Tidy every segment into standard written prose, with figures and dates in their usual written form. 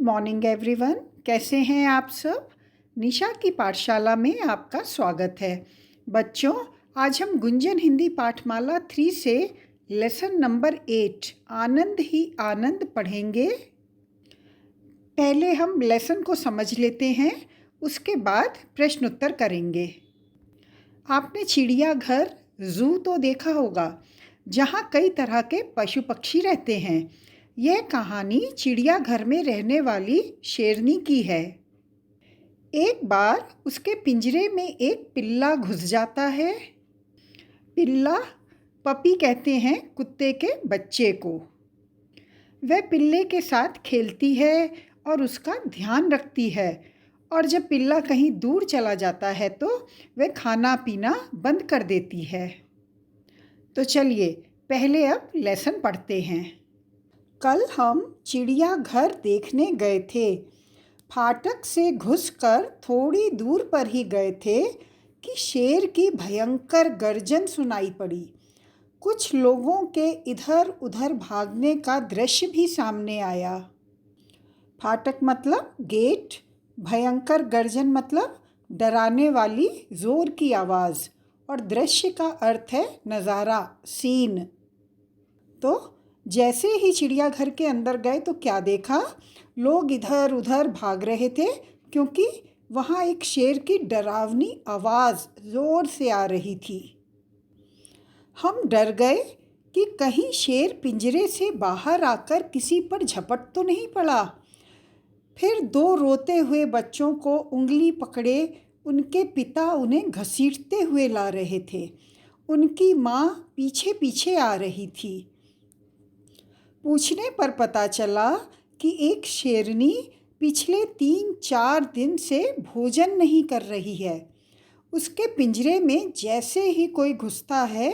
Morning everyone. कैसे हैं आप सब? निशा की पाठशाला में आपका स्वागत है। बच्चों, आज हम गुंजन हिंदी पाठमाला 3 से लेसन नंबर 8 आनंद ही आनंद पढ़ेंगे। पहले हम लेसन को समझ लेते हैं, उसके बाद प्रश्न उत्तर करेंगे। आपने चिड़ियाघर ज़ू तो देखा होगा, जहाँ कई तरह के पशु पक्षी रहते हैं। यह कहानी चिड़ियाघर में रहने वाली शेरनी की है। एक बार उसके पिंजरे में एक पिल्ला घुस जाता है। पिल्ला, पपी कहते हैं कुत्ते के बच्चे को। वह पिल्ले के साथ खेलती है और उसका ध्यान रखती है, और जब पिल्ला कहीं दूर चला जाता है तो वह खाना पीना बंद कर देती है। तो चलिए पहले अब लेसन पढ़ते हैं। कल हम चिड़ियाघर देखने गए थे। फाटक से घुसकर थोड़ी दूर पर ही गए थे कि शेर की भयंकर गर्जन सुनाई पड़ी। कुछ लोगों के इधर उधर भागने का दृश्य भी सामने आया। फाटक मतलब गेट, भयंकर गर्जन मतलब डराने वाली जोर की आवाज़, और दृश्य का अर्थ है नज़ारा, सीन। तो जैसे ही चिड़ियाघर के अंदर गए तो क्या देखा? लोग इधर उधर भाग रहे थे क्योंकि वहाँ एक शेर की डरावनी आवाज़ ज़ोर से आ रही थी। हम डर गए कि कहीं शेर पिंजरे से बाहर आकर किसी पर झपट तो नहीं पड़ा। फिर 2 रोते हुए बच्चों को उंगली पकड़े उनके पिता उन्हें घसीटते हुए ला रहे थे। उनकी माँ पीछे पीछे आ रही थी। पूछने पर पता चला कि एक शेरनी पिछले 3-4 दिन से भोजन नहीं कर रही है। उसके पिंजरे में जैसे ही कोई घुसता है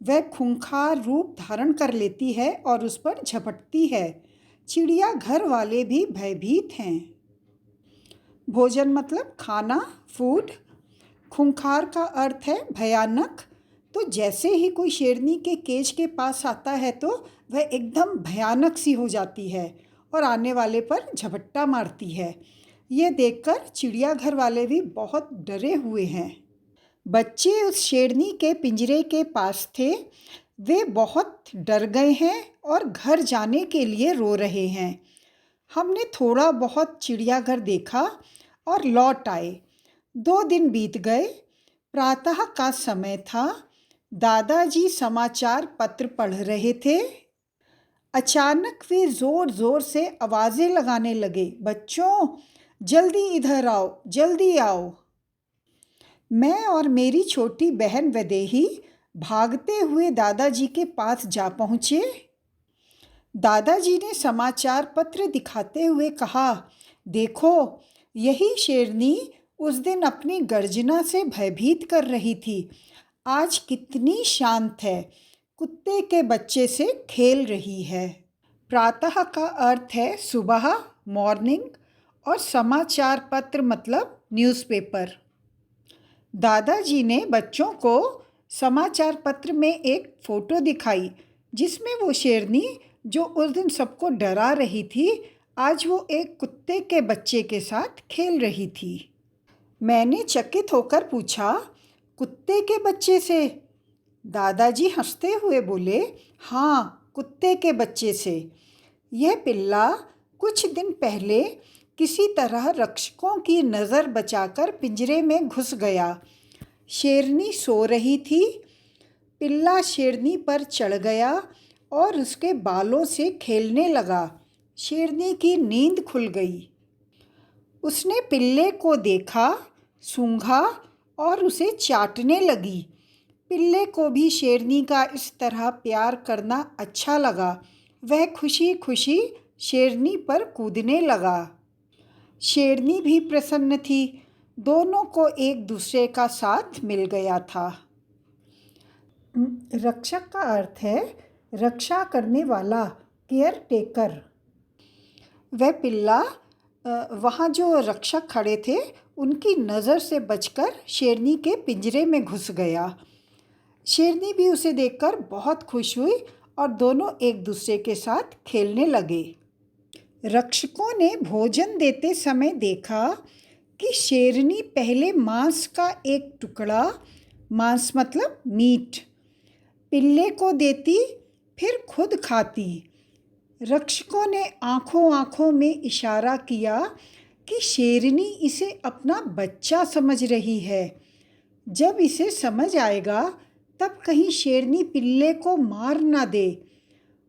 वह खूंखार रूप धारण कर लेती है और उस पर झपटती है। चिड़ियाघर वाले भी भयभीत हैं। भोजन मतलब खाना, फूड। खूंखार का अर्थ है भयानक। तो जैसे ही कोई शेरनी के केज के पास आता है तो वह एकदम भयानक सी हो जाती है और आने वाले पर झपट्टा मारती है। ये देखकर चिड़ियाघर वाले भी बहुत डरे हुए हैं। बच्चे उस शेरनी के पिंजरे के पास थे। वे बहुत डर गए हैं और घर जाने के लिए रो रहे हैं। हमने थोड़ा बहुत चिड़ियाघर देखा और लौट आए। 2 दिन बीत गए। प्रातः का समय था। दादाजी समाचार पत्र पढ़ रहे थे। अचानक वे ज़ोर ज़ोर से आवाज़ें लगाने लगे, बच्चों जल्दी इधर आओ, जल्दी आओ। मैं और मेरी छोटी बहन वैदेही भागते हुए दादाजी के पास जा पहुँचे। दादाजी ने समाचार पत्र दिखाते हुए कहा, देखो यही शेरनी उस दिन अपनी गर्जना से भयभीत कर रही थी, आज कितनी शांत है, कुत्ते के बच्चे से खेल रही है। प्रातः का अर्थ है सुबह, मॉर्निंग, और समाचार पत्र मतलब न्यूज़पेपर। दादाजी ने बच्चों को समाचार पत्र में एक फ़ोटो दिखाई जिसमें वो शेरनी जो उस दिन सबको डरा रही थी, आज वो एक कुत्ते के बच्चे के साथ खेल रही थी। मैंने चकित होकर पूछा, कुत्ते के बच्चे से? दादाजी हंसते हुए बोले, हाँ, कुत्ते के बच्चे से। यह पिल्ला कुछ दिन पहले किसी तरह रक्षकों की नज़र बचाकर पिंजरे में घुस गया। शेरनी सो रही थी। पिल्ला शेरनी पर चढ़ गया और उसके बालों से खेलने लगा। शेरनी की नींद खुल गई। उसने पिल्ले को देखा, सूंघा और उसे चाटने लगी। पिल्ले को भी शेरनी का इस तरह प्यार करना अच्छा लगा। वह खुशी खुशी शेरनी पर कूदने लगा। शेरनी भी प्रसन्न थी। दोनों को एक दूसरे का साथ मिल गया था। रक्षक का अर्थ है रक्षा करने वाला, केयर टेकर। वह पिल्ला वहाँ जो रक्षक खड़े थे उनकी नज़र से बचकर शेरनी के पिंजरे में घुस गया। शेरनी भी उसे देखकर बहुत खुश हुई और दोनों एक दूसरे के साथ खेलने लगे। रक्षकों ने भोजन देते समय देखा कि शेरनी पहले मांस का एक टुकड़ा, मांस मतलब मीट, पिल्ले को देती, फिर खुद खाती। रक्षकों ने आंखों आंखों में इशारा किया कि शेरनी इसे अपना बच्चा समझ रही है। जब इसे समझ आएगा तब कहीं शेरनी पिल्ले को मार ना दे।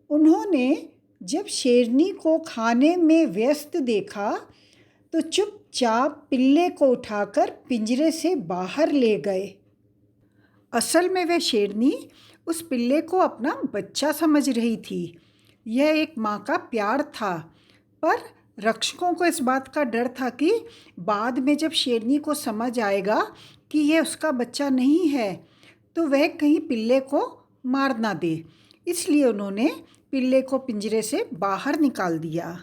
उन्होंने जब शेरनी को खाने में व्यस्त देखा तो चुपचाप पिल्ले को उठाकर पिंजरे से बाहर ले गए। असल में वह शेरनी उस पिल्ले को अपना बच्चा समझ रही थी। यह एक माँ का प्यार था, पर रक्षकों को इस बात का डर था कि बाद में जब शेरनी को समझ आएगा कि यह उसका बच्चा नहीं है तो वह कहीं पिल्ले को मार ना दे। इसलिए उन्होंने पिल्ले को पिंजरे से बाहर निकाल दिया।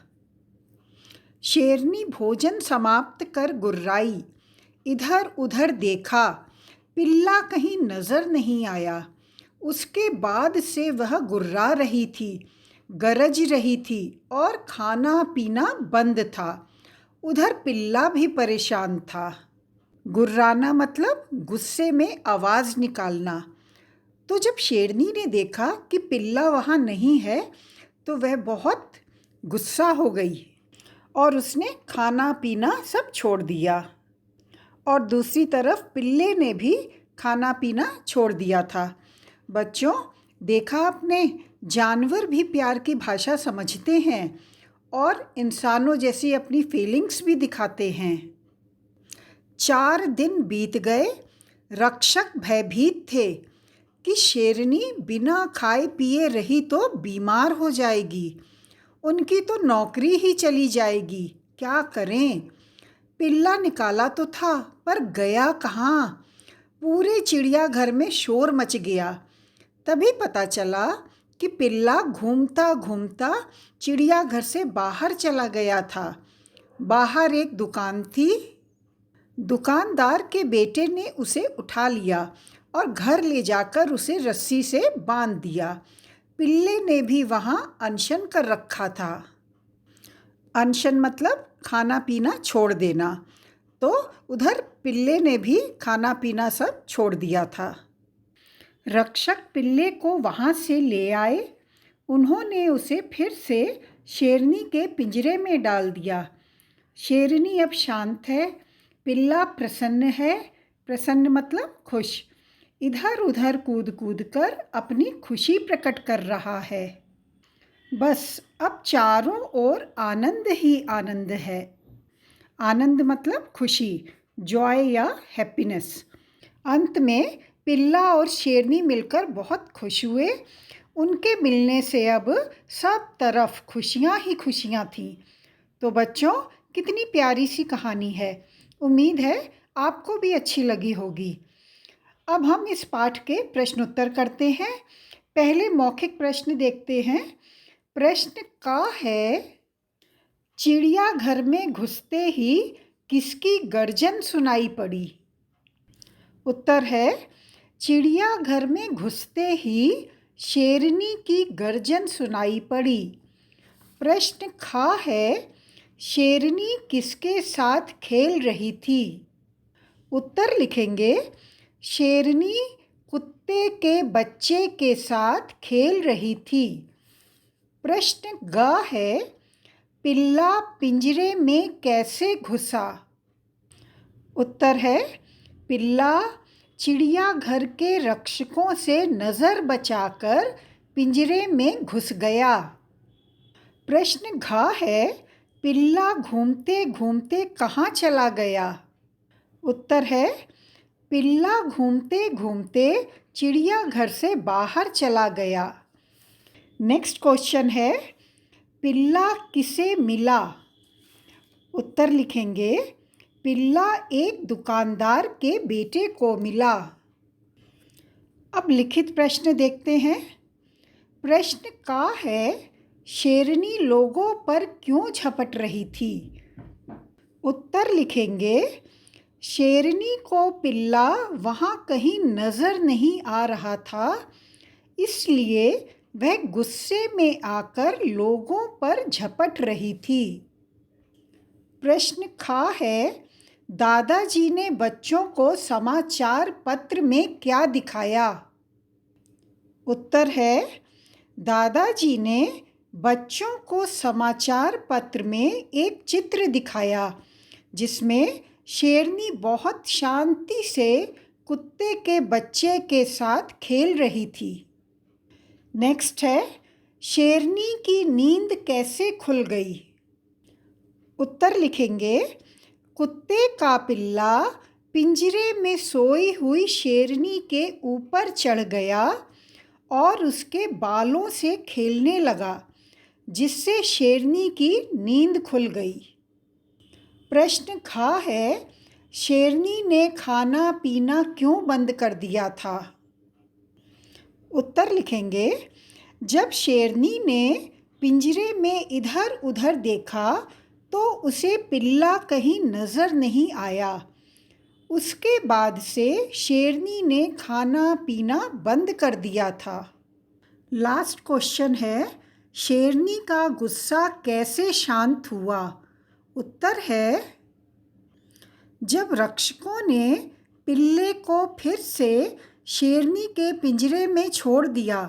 शेरनी भोजन समाप्त कर गुर्राई, इधर उधर देखा, पिल्ला कहीं नज़र नहीं आया। उसके बाद से वह गुर्रा रही थी, गरज रही थी और खाना पीना बंद था। उधर पिल्ला भी परेशान था। गुर्राना मतलब गुस्से में आवाज़ निकालना। तो जब शेरनी ने देखा कि पिल्ला वहाँ नहीं है तो वह बहुत गुस्सा हो गई और उसने खाना पीना सब छोड़ दिया। और दूसरी तरफ पिल्ले ने भी खाना पीना छोड़ दिया था। बच्चों, देखा आपने, जानवर भी प्यार की भाषा समझते हैं और इंसानों जैसी अपनी फीलिंग्स भी दिखाते हैं। 4 दिन बीत गए। रक्षक भयभीत थे कि शेरनी बिना खाए पिए रही तो बीमार हो जाएगी, उनकी तो नौकरी ही चली जाएगी। क्या करें? पिल्ला निकाला तो था पर गया कहाँ? पूरे चिड़ियाघर में शोर मच गया। तभी पता चला कि पिल्ला घूमता घूमता चिड़ियाघर से बाहर चला गया था। बाहर एक दुकान थी। दुकानदार के बेटे ने उसे उठा लिया और घर ले जाकर उसे रस्सी से बांध दिया। पिल्ले ने भी वहाँ अनशन कर रखा था। अनशन मतलब खाना पीना छोड़ देना। तो उधर पिल्ले ने भी खाना पीना सब छोड़ दिया था। रक्षक पिल्ले को वहाँ से ले आए। उन्होंने उसे फिर से शेरनी के पिंजरे में डाल दिया। शेरनी अब शांत है, पिल्ला प्रसन्न है। प्रसन्न मतलब खुश। इधर उधर कूद कूद कर अपनी खुशी प्रकट कर रहा है। बस अब चारों ओर आनंद ही आनंद है। आनंद मतलब खुशी, जॉय या हैप्पीनेस। अंत में पिल्ला और शेरनी मिलकर बहुत खुश हुए। उनके मिलने से अब सब तरफ खुशियाँ ही खुशियाँ थीं। तो बच्चों, कितनी प्यारी सी कहानी है। उम्मीद है आपको भी अच्छी लगी होगी। अब हम इस पाठ के प्रश्नोत्तर करते हैं। पहले मौखिक प्रश्न देखते हैं। प्रश्न का है, चिड़ियाघर में घुसते ही किसकी गर्जन सुनाई पड़ी? उत्तर है, चिड़ियाघर में घुसते ही शेरनी की गर्जन सुनाई पड़ी। प्रश्न खा है, शेरनी किसके साथ खेल रही थी? उत्तर लिखेंगे, शेरनी कुत्ते के बच्चे के साथ खेल रही थी। प्रश्न ग है, पिल्ला पिंजरे में कैसे घुसा? उत्तर है, पिल्ला चिड़ियाघर के रक्षकों से नज़र बचाकर पिंजरे में घुस गया। प्रश्न घ है, पिल्ला घूमते घूमते कहाँ चला गया? उत्तर है, पिल्ला घूमते घूमते चिड़ियाघर से बाहर चला गया। नेक्स्ट क्वेश्चन है, पिल्ला किसे मिला? उत्तर लिखेंगे, पिल्ला एक दुकानदार के बेटे को मिला। अब लिखित प्रश्न देखते हैं। प्रश्न का है, शेरनी लोगों पर क्यों झपट रही थी? उत्तर लिखेंगे, शेरनी को पिल्ला वहाँ कहीं नज़र नहीं आ रहा था, इसलिए वह गुस्से में आकर लोगों पर झपट रही थी। प्रश्न ख है, दादाजी ने बच्चों को समाचार पत्र में क्या दिखाया? उत्तर है, दादाजी ने बच्चों को समाचार पत्र में एक चित्र दिखाया जिसमें शेरनी बहुत शांति से कुत्ते के बच्चे के साथ खेल रही थी। नेक्स्ट है, शेरनी की नींद कैसे खुल गई? उत्तर लिखेंगे, कुत्ते का पिल्ला पिंजरे में सोई हुई शेरनी के ऊपर चढ़ गया और उसके बालों से खेलने लगा, जिससे शेरनी की नींद खुल गई। प्रश्न ख है, शेरनी ने खाना पीना क्यों बंद कर दिया था? उत्तर लिखेंगे, जब शेरनी ने पिंजरे में इधर उधर देखा तो उसे पिल्ला कहीं नज़र नहीं आया। उसके बाद से शेरनी ने खाना पीना बंद कर दिया था। लास्ट क्वेश्चन है, शेरनी का गुस्सा कैसे शांत हुआ? उत्तर है, जब रक्षकों ने पिल्ले को फिर से शेरनी के पिंजरे में छोड़ दिया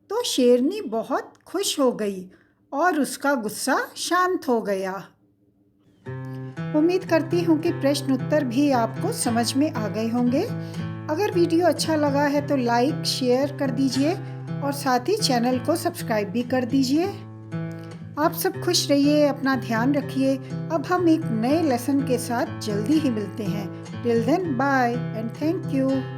तो शेरनी बहुत खुश हो गई और उसका गुस्सा शांत हो गया। उम्मीद करती हूँ कि प्रश्न उत्तर भी आपको समझ में आ गए होंगे। अगर वीडियो अच्छा लगा है तो लाइक शेयर कर दीजिए और साथ ही चैनल को सब्सक्राइब भी कर दीजिए। आप सब खुश रहिए, अपना ध्यान रखिए। अब हम एक नए लेसन के साथ जल्दी ही मिलते हैं। Till then bye and thank you.